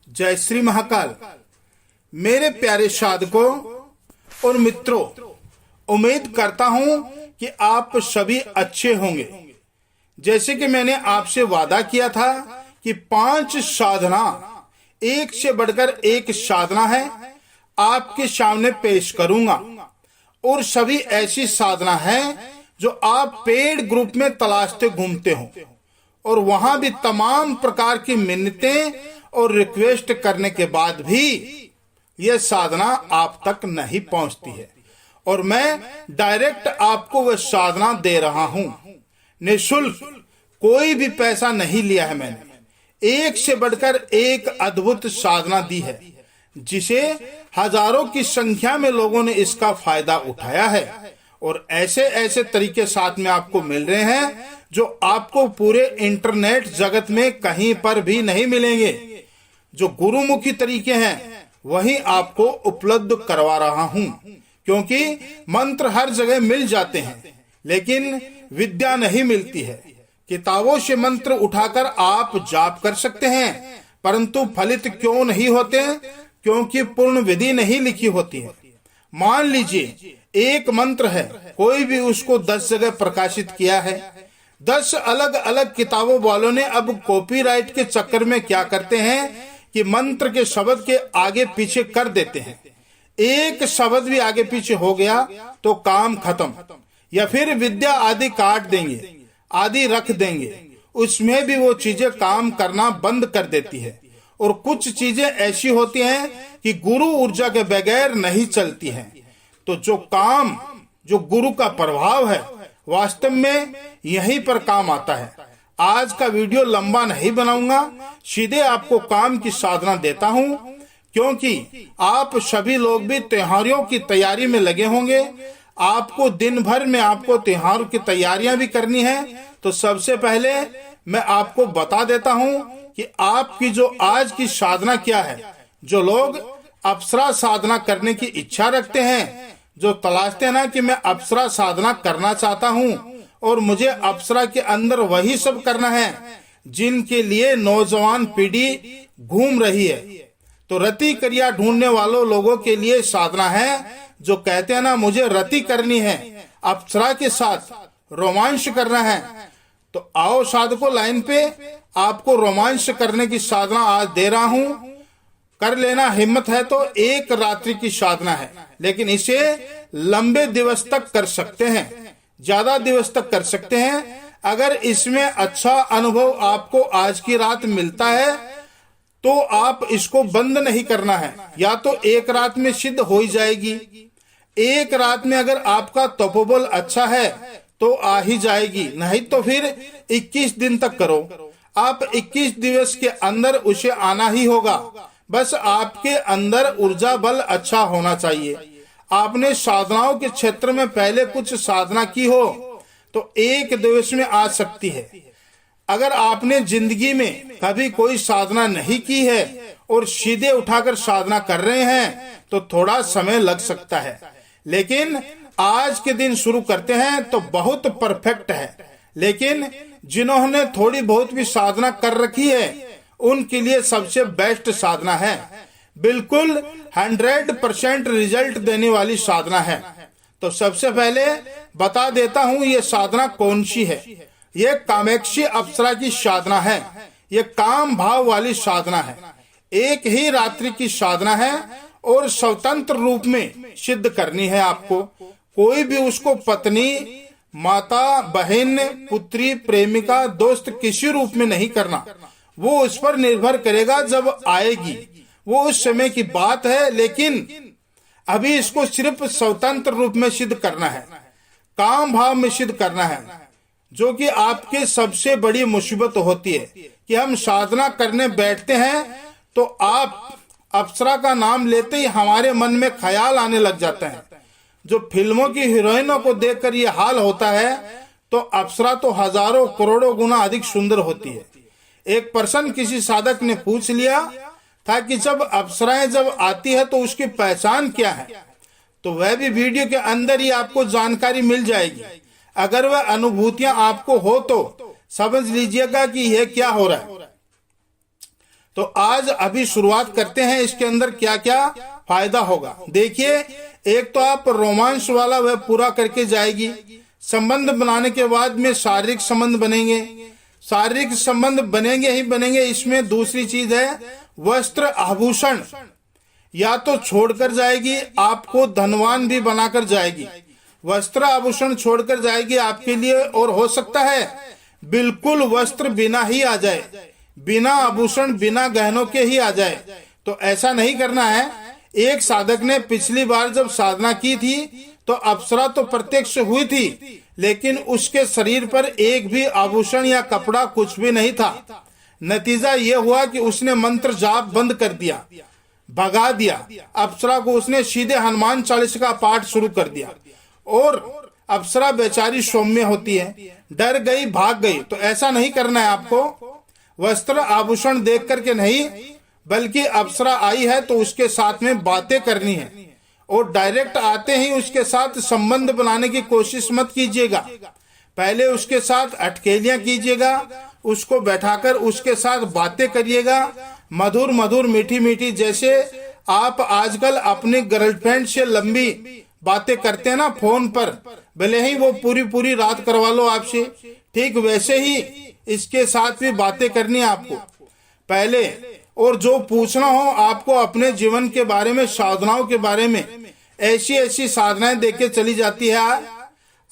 जय श्री महाकाल। मेरे प्यारे साधकों और मित्रों, उम्मीद करता हूं कि आप सभी अच्छे होंगे। जैसे कि मैंने आपसे वादा किया था कि 5 साधना, एक से बढ़कर एक साधना है, आपके सामने पेश करूंगा। और सभी ऐसी साधना है जो आप पेड ग्रुप में तलाशते घूमते हो और वहां भी तमाम प्रकार की मिन्नतें और रिक्वेस्ट करने के बाद भी यह साधना आप तक नहीं पहुंचती है। और मैं डायरेक्ट आपको वह साधना दे रहा हूं, निःशुल्क, कोई भी पैसा नहीं लिया है मैंने। एक से बढ़कर एक अद्भुत साधना दी है जिसे हजारों की संख्या में लोगों ने इसका फायदा उठाया है। और ऐसे ऐसे तरीके साथ में आपको मिल रहे हैं जो आपको पूरे इंटरनेट जगत में कहीं पर भी नहीं मिलेंगे। जो गुरुमुखी तरीके हैं वही आपको उपलब्ध करवा रहा हूं, क्योंकि मंत्र हर जगह मिल जाते हैं लेकिन विद्या नहीं मिलती है। किताबों से मंत्र उठाकर आप जाप कर सकते हैं, परंतु फलित क्यों नहीं होते? क्योंकि पूर्ण विधि नहीं लिखी होती है। मान लीजिए एक मंत्र है, कोई भी उसको 10 जगह प्रकाशित किया है। 10 अलग अलग किताबों वालों ने अब कॉपीराइट के चक्कर में क्या करते हैं कि मंत्र के शब्द के आगे पीछे कर देते हैं। एक शब्द भी आगे पीछे हो गया तो काम खत्म, या फिर विद्या आदि काट देंगे, आदि रख देंगे, उसमें भी वो चीजें काम करना बंद कर देती है। और कुछ चीजें ऐसी होती हैं कि गुरु ऊर्जा के बगैर नहीं चलती हैं। तो जो गुरु का प्रभाव है वास्तव में यहीं पर काम आता है। आज का वीडियो लंबा नहीं बनाऊंगा, सीधे आपको काम की साधना देता हूं, क्योंकि आप सभी लोग भी त्योहारों की तैयारी में लगे होंगे। आपको दिन भर में आपको त्योहार की तैयारियां भी करनी है। तो सबसे पहले मैं आपको बता देता हूं कि आपकी जो आज की साधना क्या है। जो लोग अप्सरा साधना करने की इच्छा रखते हैं, जो तलाशते हैं ना कि मैं अप्सरा साधना करना चाहता हूं और मुझे अप्सरा के अंदर वही सब करना है जिनके लिए नौजवान पीढ़ी घूम रही है, तो रति क्रिया ढूंढने वालों लोगों के लिए साधना है। जो कहते हैं ना मुझे रति करनी है, अप्सरा के साथ रोमांस करना है, तो आओ साधकों लाइन पे, आपको रोमांस करने की साधना आज दे रहा हूं। कर लेना, हिम्मत है तो एक रात्रि की साधना है, लेकिन इसे लंबे दिवस तक कर सकते हैं, ज्यादा दिवस तक कर सकते हैं। अगर इसमें अच्छा अनुभव आपको आज की रात मिलता है तो आप इसको बंद नहीं करना है। या तो एक रात में सिद्ध हो ही जाएगी, एक रात में अगर आपका तपोबल अच्छा है तो आ ही जाएगी, नहीं तो फिर 21 दिन तक करो। आप 21 दिवस के अंदर उसे आना ही होगा। बस आपके अंदर ऊर्जा बल अच्छा होना चाहिए। आपने साधनाओं के क्षेत्र में पहले कुछ साधना की हो तो एक दिवस में आ सकती है। अगर आपने जिंदगी में कभी कोई साधना नहीं की है और सीधे उठाकर साधना कर रहे हैं तो थोड़ा समय लग सकता है, लेकिन आज के दिन शुरू करते हैं तो बहुत परफेक्ट है। लेकिन जिन्होंने थोड़ी बहुत भी साधना कर रखी है उनके लिए सबसे बेस्ट साधना है, बिल्कुल 100% रिजल्ट देने वाली साधना है। तो सबसे पहले बता देता हूं ये साधना कौन सी है। ये कामेक्षी अप्सरा की साधना है। ये काम भाव वाली साधना है। एक ही रात्रि की साधना है और स्वतंत्र रूप में सिद्ध करनी है आपको। कोई भी उसको पत्नी, माता, बहन, पुत्री, प्रेमिका, दोस्त किसी रूप में नहीं करना। वो उस पर निर्भर करेगा जब आएगी, वो उस समय की बात है। लेकिन अभी इसको सिर्फ स्वतंत्र रूप में सिद्ध करना है, काम भाव में सिद्ध करना है, जो कि आपके सबसे बड़ी मुसीबत होती है कि हम साधना करने बैठते हैं तो आप अप्सरा का नाम लेते ही हमारे मन में ख्याल आने लग जाता है। जो फिल्मों की हीरोइनों को देखकर ये हाल होता है तो अप्सरा तो हजारों करोड़ों गुना अधिक सुंदर होती है। एक पर्सन, किसी साधक ने पूछ लिया था कि जब अप्सराएं जब आती है तो उसकी पहचान क्या है, तो वह भी वीडियो के अंदर ही आपको जानकारी मिल जाएगी। अगर वह अनुभूतियां आपको हो तो समझ लीजिएगा कि यह क्या हो रहा है। तो आज अभी शुरुआत करते हैं, इसके अंदर क्या क्या फायदा होगा। देखिए, एक तो आप रोमांस वाला वह पूरा करके जाएगी। संबंध बनाने के बाद में शारीरिक संबंध बनेंगे, शारीरिक संबंध बनेंगे ही बनेंगे। इसमें दूसरी चीज है वस्त्र आभूषण, या तो छोड़कर जाएगी, आपको धनवान भी बनाकर जाएगी। वस्त्र आभूषण छोड़कर जाएगी आपके लिए, और हो सकता है बिल्कुल वस्त्र बिना ही आ जाए, बिना आभूषण बिना गहनों के ही आ जाए। तो ऐसा नहीं करना है। एक साधक ने पिछली बार जब साधना की थी तो अप्सरा तो प्रत्यक्ष हुई थी, लेकिन उसके शरीर पर एक भी आभूषण या कपड़ा कुछ भी नहीं था। नतीजा यह हुआ कि उसने मंत्र जाप बंद कर दिया, भगा दिया। अप्सरा को उसने सीधे हनुमान चालीसा का पाठ शुरू कर दिया, और अप्सरा बेचारी सौम्य होती है, डर गई, भाग गई। तो ऐसा नहीं करना है आपको। वस्त्र आभूषण देख करके नहीं, बल्कि अप्सरा आई है तो उसके साथ में बातें करनी है, और डायरेक्ट आते ही उसके साथ संबंध बनाने की कोशिश मत कीजिएगा। पहले उसके साथ अटकेलियां कीजिएगा, उसको बैठाकर उसके साथ बातें करिएगा, मधुर मधुर मीठी मीठी। जैसे आप आजकल अपनी गर्लफ्रेंड से लंबी बातें करते हैं ना फोन पर, भले ही वो पूरी पूरी रात करवा लो आपसे, ठीक वैसे ही इसके साथ भी बातें करनी है आपको पहले। और जो पूछना हो आपको अपने जीवन के बारे में, साधनाओं के बारे में, ऐसी ऐसी साधनाएं देके चली जाती है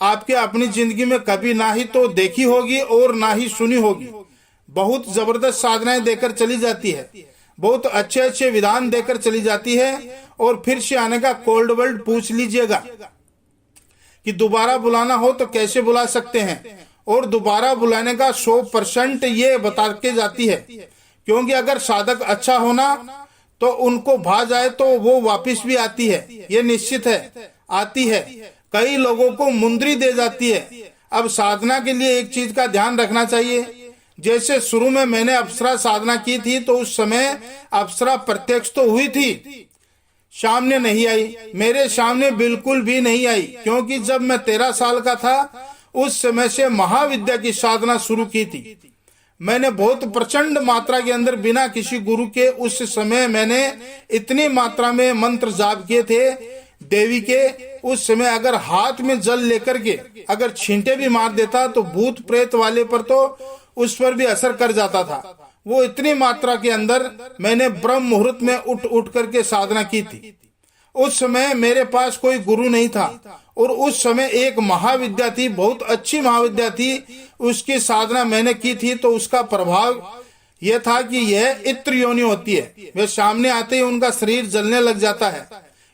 आपके अपनी जिंदगी में कभी ना ही तो देखी होगी और ना ही सुनी होगी। बहुत जबरदस्त साधनाएं देकर चली जाती है, बहुत अच्छे अच्छे विधान देकर चली जाती है। और फिर से आने का कोल्ड वर्ल्ड पूछ लीजिएगा कि दोबारा बुलाना हो तो कैसे बुला सकते हैं, और दोबारा बुलाने का 100% ये बता के जाती है। क्योंकि अगर साधक अच्छा होना तो उनको भा जाए तो वो वापस भी आती है, ये निश्चित है, आती है। कई लोगों को मुंदरी दे जाती है। अब साधना के लिए एक चीज का ध्यान रखना चाहिए। जैसे शुरू में मैंने अप्सरा साधना की थी तो उस समय अप्सरा प्रत्यक्ष तो हुई थी, सामने नहीं आई, मेरे सामने बिल्कुल भी नहीं आई। क्योंकि जब मैं 13 साल का था उस समय से महाविद्या की साधना शुरू की थी। मैंने बहुत प्रचंड मात्रा के अंदर बिना किसी गुरु के उस समय मैंने इतनी मात्रा में मंत्र जाप किए थे देवी के। उस समय अगर हाथ में जल लेकर के अगर छींटे भी मार देता तो भूत प्रेत वाले पर तो उस पर भी असर कर जाता था। वो इतनी मात्रा के अंदर मैंने ब्रह्म मुहूर्त में उठ करके साधना की थी। उस समय मेरे पास कोई गुरु नहीं था, और उस समय एक महाविद्या थी, बहुत अच्छी महाविद्या थी, उसकी साधना मैंने की थी। तो उसका प्रभाव यह था कि यह इत्र योनि होती है, वे सामने आते ही उनका शरीर जलने लग जाता है।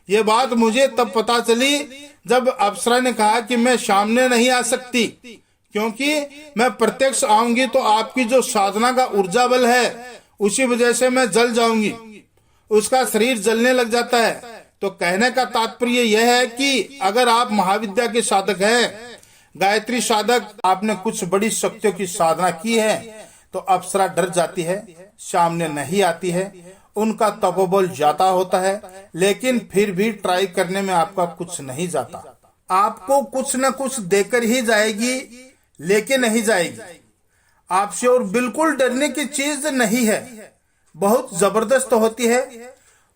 ये बात मुझे तब पता चली जब अप्सरा ने कहा कि मैं सामने नहीं आ सकती, क्योंकि मैं प्रत्यक्ष आऊंगी तो आपकी जो साधना का ऊर्जा बल है उसी वजह से मैं जल जाऊंगी, उसका शरीर जलने लग जाता है। तो कहने का तात्पर्य यह है कि अगर आप महाविद्या के साधक हैं, गायत्री साधक, आपने कुछ बड़ी शक्तियों की साधना की है, तो अप्सरा डर जाती है, सामने नहीं आती है, उनका तपोबल जाता होता है, लेकिन फिर भी ट्राई करने में आपका कुछ नहीं जाता। आपको कुछ न कुछ देकर ही जाएगी, लेके नहीं जाएगी आपसे। और बिल्कुल डरने की चीज नहीं है, बहुत जबरदस्त होती है,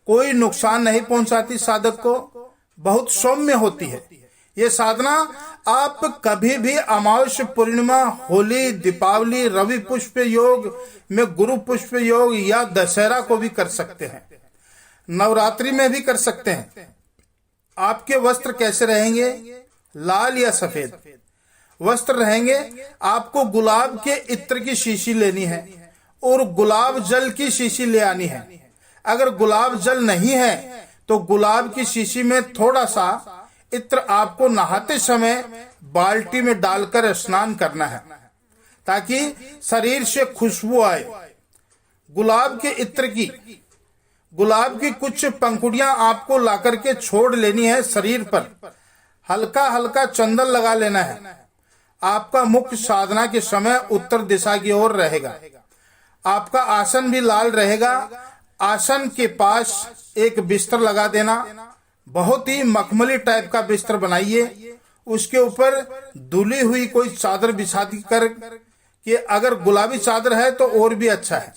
कोई नुकसान नहीं पहुंचाती साधक को, बहुत सौम्य होती है ये साधना। आप कभी भी अमावस्या, पूर्णिमा, होली, दीपावली, रवि पुष्प योग में गुरु पुष्प योग या दशहरा को भी कर सकते हैं, नवरात्रि में भी कर सकते हैं। आपके वस्त्र कैसे रहेंगे? लाल या सफेद वस्त्र रहेंगे। आपको गुलाब के इत्र की शीशी लेनी है और गुलाब जल की शीशी ले आनी है। अगर गुलाब जल नहीं है तो गुलाब की शीशी में थोड़ा सा इत्र आपको नहाते समय बाल्टी में डालकर स्नान करना है, ताकि शरीर से खुशबू आए। गुलाब के इत्र की, गुलाब की कुछ पंखुड़ियां आपको लाकर के छोड़ लेनी है शरीर पर, हल्का हल्का चंदन लगा लेना है। आपका मुख्य साधना के समय उत्तर दिशा की ओर रहेगा। आपका आसन भी लाल रहेगा। आसन के पास एक बिस्तर लगा देना, बहुत ही मखमली टाइप का बिस्तर बनाइए। उसके ऊपर धुली हुई कोई चादर बिछा कर कि अगर गुलाबी चादर है तो और भी अच्छा है,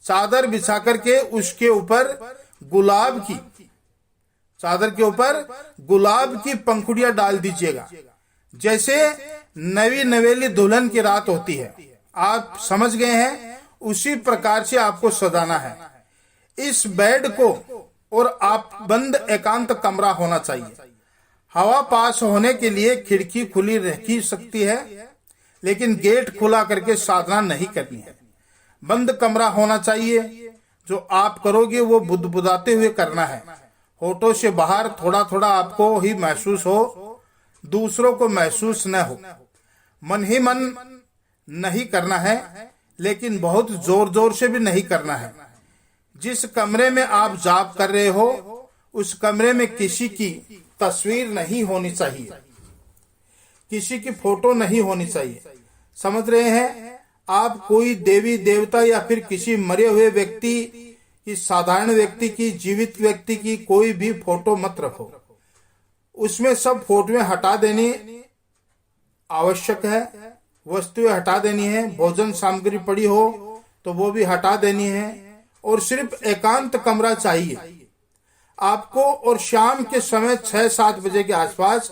चादर बिछा करके उसके ऊपर गुलाब की चादर के ऊपर गुलाब की पंखुड़ियां डाल दीजिएगा, जैसे नवी नवेली दुल्हन की रात होती है। आप समझ गए हैं? उसी प्रकार से आपको सजाना है इस बेड को। और आप बंद एकांत कमरा होना चाहिए। हवा पास होने के लिए खिड़की खुली रखी सकती है, लेकिन गेट खुला करके साधना नहीं करनी है। बंद कमरा होना चाहिए। जो आप करोगे वो बुदबुदाते हुए करना है। होठों से बाहर थोड़ा थोड़ा आपको ही महसूस हो, दूसरों को महसूस न हो। मन ही मन नहीं करना है, लेकिन बहुत जोर जोर से भी नहीं करना है। जिस कमरे में आप जाप कर रहे हो उस कमरे में किसी की तस्वीर नहीं होनी चाहिए, किसी की फोटो नहीं होनी चाहिए। समझ रहे हैं? आप कोई देवी देवता या फिर किसी मरे हुए व्यक्ति की, साधारण व्यक्ति की, जीवित व्यक्ति की कोई भी फोटो मत रखो। उसमें सब फोटोएं हटा देनी आवश्यक है। वस्तुएं हटा देनी है। भोजन सामग्री पड़ी हो तो वो भी हटा देनी है। और सिर्फ एकांत कमरा चाहिए आपको। और शाम के समय 6-7 बजे के आसपास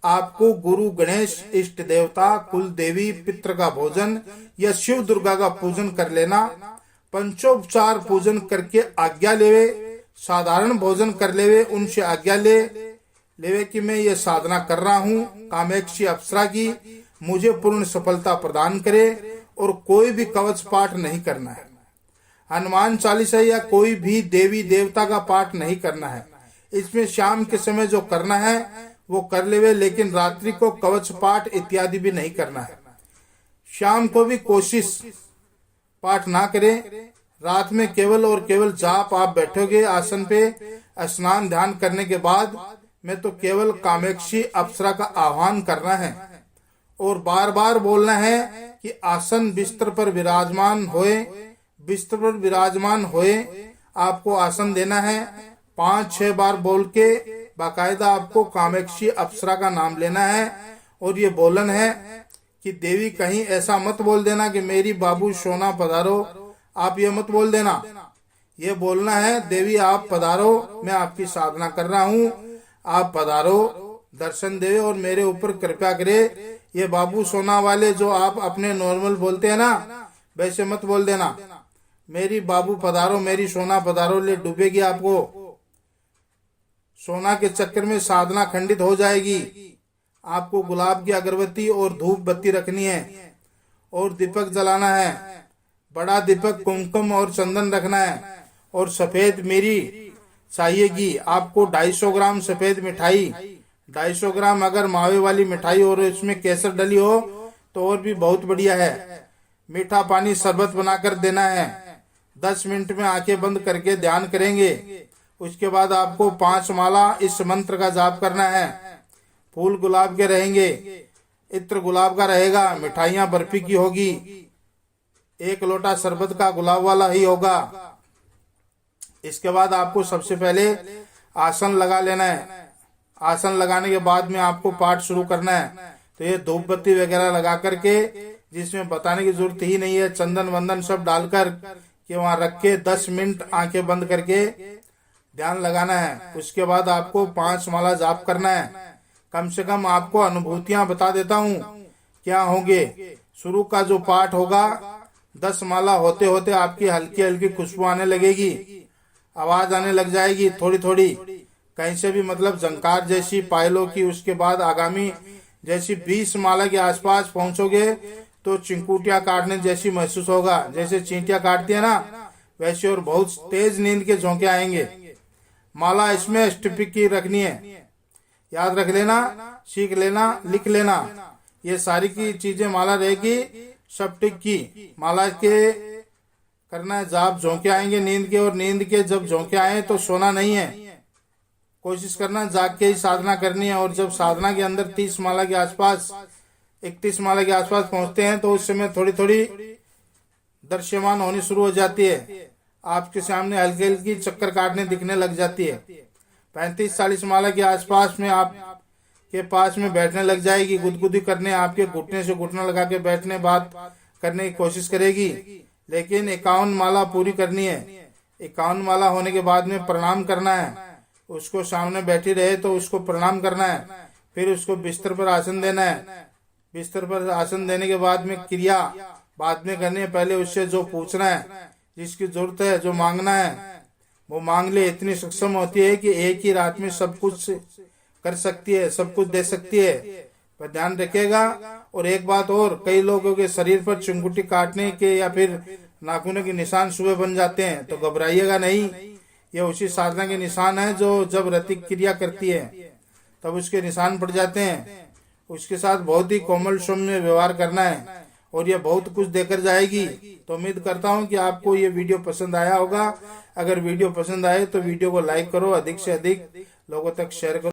आपको गुरु गणेश, इष्ट देवता, कुल देवी, पितृ का भोजन या शिव दुर्गा का पूजन कर लेना। पंचोपचार पूजन करके आज्ञा लेवे, साधारण भोजन कर लेवे, उनसे आज्ञा लेवे कि मैं ये साधना कर रहा हूँ कामेक्षी अप्सरा की, मुझे पूर्ण सफलता प्रदान करे। और कोई भी कवच पाठ नहीं करना है। हनुमान चालीसा या कोई भी देवी देवता का पाठ नहीं करना है। इसमें शाम के समय जो करना है वो कर लेवे, लेकिन रात्रि को कवच पाठ इत्यादि भी नहीं करना है। शाम को भी कोशिश पाठ ना करें। रात में केवल और केवल जाप आप बैठोगे आसन पे, स्नान ध्यान करने के बाद में तो केवल कामेक्षी अप्सरा का आह्वान करना है और बार बार बोलना है कि आसन बिस्तर पर विराजमान होए, बिस्तर पर विराजमान होए। आपको आसन देना है। 5-6 बार बोल के बाकायदा आपको कामेक्षी अप्सरा का नाम लेना है। और ये बोलन है कि देवी कहीं ऐसा मत बोल देना कि मेरी बाबू सोना पधारो, आप ये मत बोल देना। ये बोलना है देवी आप पधारो, मैं आपकी साधना कर रहा हूँ, आप पधारो, दर्शन दे और मेरे ऊपर कृपा करे। ये बाबू सोना वाले जो आप अपने नॉर्मल बोलते हैं ना, वैसे मत बोल देना। मेरी बाबू पधारो, मेरी सोना पधारो ले डूबेगी आपको। सोना के चक्कर में साधना खंडित हो जाएगी। आपको गुलाब की अगरबत्ती और धूप बत्ती रखनी है और दीपक जलाना है। बड़ा दीपक, कुमकुम और चंदन रखना है। और सफेद मिरी चाहिएगी आपको। 250 ग्राम सफेद मिठाई, 250 ग्राम अगर मावे वाली मिठाई और इसमें केसर डली हो तो और भी बहुत बढ़िया है। मीठा पानी शरबत बनाकर देना है। 10 मिनट में आंखें बंद करके ध्यान करेंगे। उसके बाद आपको 5 माला इस मंत्र का जाप करना है। फूल गुलाब के रहेंगे, इत्र गुलाब का रहेगा, मिठाइयां बर्फी की होगी, 1 लोटा शरबत का गुलाब वाला ही होगा। इसके बाद आपको सबसे पहले आसन लगा लेना है। आसन लगाने के बाद में आपको पाठ शुरू करना है। तो ये धूप बत्ती वगैरह लगा करके, जिसमें बताने की जरूरत ही नहीं है, चंदन वंदन सब डालकर कि वहां रख के 10 मिनट आंखें बंद करके ध्यान लगाना है। उसके बाद आपको 5 माला जाप करना है। कम से कम आपको अनुभूतियां बता देता हूँ क्या होंगे। शुरू का जो पाठ होगा 10 माला होते होते आपकी हल्की हल्की खुशबू आने लगेगी, आवाज आने लग जाएगी थोड़ी थोड़ी, कहीं से भी मतलब झंकार जैसी पायलों की। उसके बाद आगामी जैसी 20 माला के आसपास पहुंचोगे तो चिंकुटियां काटने जैसी महसूस होगा, जैसे चींटियां काटती है ना वैसे। और बहुत तेज नींद के झोंके आएंगे। माला इसमें अष्टपिक की रखनी है, याद रख लेना, सीख लेना, लिख लेना। ये सारी की चीजें माला रहेगी सप्टिक की। माला के करना है जाप। झोंके आएंगे नींद के, और नींद के जब झोंके आए तो सोना नहीं है, कोशिश करना जाग के ही साधना करनी है। और जब साधना के अंदर 30 माला के आसपास, 31 माला के आसपास पहुंचते हैं तो उस समय थोड़ी थोड़ी दृश्यमान होनी शुरू हो जाती है। आपके सामने हल्की हल्की चक्कर काटने दिखने लग जाती है। 35-40 माला के आसपास में आप के पास में बैठने लग जाएगी, गुदगुदी करने, आपके घुटने से घुटना लगा के बैठने, बात करने की कोशिश करेगी। लेकिन 51 माला पूरी करनी है। 51 माला होने के बाद में प्रणाम करना है। उसको सामने बैठी रहे तो उसको प्रणाम करना है। फिर उसको बिस्तर पर आसन देना है। बिस्तर पर आसन देने के बाद में क्रिया बाद में करनी है। पहले उससे जो पूछना है, जिसकी जरूरत है, जो मांगना है, वो मांग ले। इतनी सक्षम होती है कि एक ही रात में सब कुछ कर सकती है, सब कुछ दे सकती है। पर ध्यान रखिएगा। और एक बात और, कई लोगों के शरीर पर चिंगुटी काटने के या फिर नाखूनों के निशान सुबह बन जाते हैं, तो घबराइएगा नहीं। ये उसी साधना के निशान है जो जब रतिक क्रिया करती है तब उसके निशान पड़ जाते हैं। उसके साथ बहुत ही कोमल सौम्य व्यवहार करना है और ये बहुत कुछ देकर जाएगी। तो उम्मीद करता हूँ कि आपको ये वीडियो पसंद आया होगा। अगर वीडियो पसंद आए तो वीडियो को लाइक करो, अधिक से अधिक लोगों तक शेयर करो।